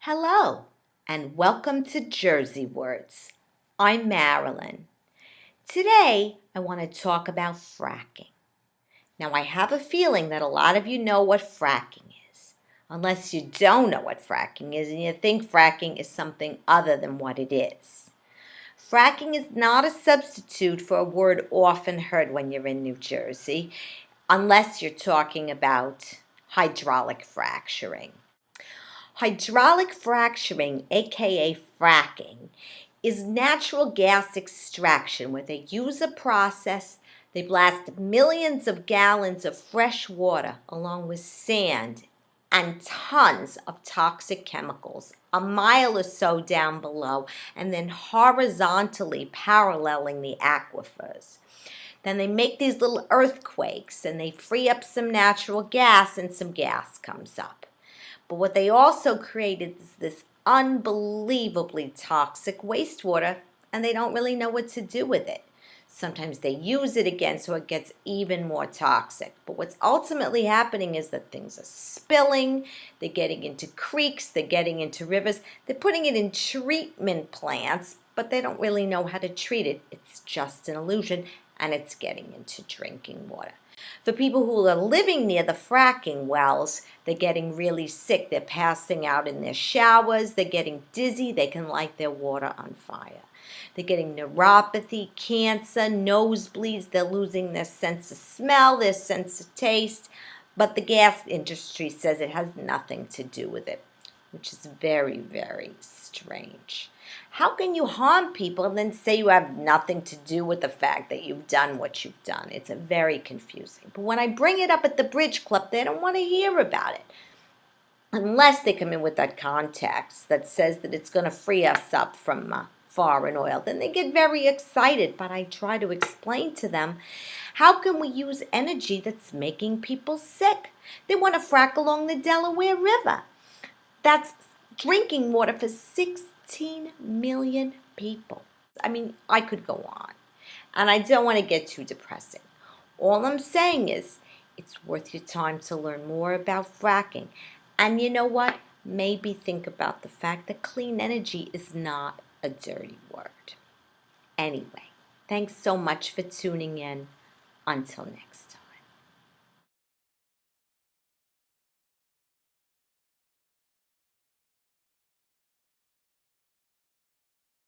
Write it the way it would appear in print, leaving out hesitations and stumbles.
Hello, and welcome to Jersey Words. I'm Marilyn. Today, I want to talk about fracking. Now, I have a feeling that a lot of you know what fracking is, unless you don't know what fracking is and you think fracking is something other than what it is. Fracking is not a substitute for a word often heard when you're in New Jersey, unless you're talking about hydraulic fracturing. Hydraulic fracturing, aka fracking, is natural gas extraction where they use a process, they blast millions of gallons of fresh water along with sand and tons of toxic chemicals a mile or so down below and then horizontally paralleling the aquifers. Then they make these little earthquakes and they free up some natural gas and some gas comes up. But what they also created is this unbelievably toxic wastewater, and they don't really know what to do with it. Sometimes they use it again so it gets even more toxic. But what's ultimately happening is that things are spilling, they're getting into creeks, they're getting into rivers, they're putting it in treatment plants, but they don't really know how to treat it. It's just an illusion, and it's getting into drinking water. For people who are living near the fracking wells, they're getting really sick. They're passing out in their showers. They're getting dizzy. They can light their water on fire. They're getting neuropathy, cancer, nosebleeds. They're losing their sense of smell, their sense of taste. But the gas industry says it has nothing to do with it, which is very, very strange. How can you harm people and then say you have nothing to do with the fact that you've done what you've done? It's very confusing. But when I bring it up at the Bridge Club, they don't want to hear about it. Unless they come in with that context that says that it's going to free us up from foreign oil. Then they get very excited. But I try to explain to them, how can we use energy that's making people sick? They want to frack along the Delaware River. That's drinking water for 16 million people. I mean, I could go on. And I don't want to get too depressing. All I'm saying is it's worth your time to learn more about fracking. And you know what? Maybe think about the fact that clean energy is not a dirty word. Anyway, thanks so much for tuning in. Until next time.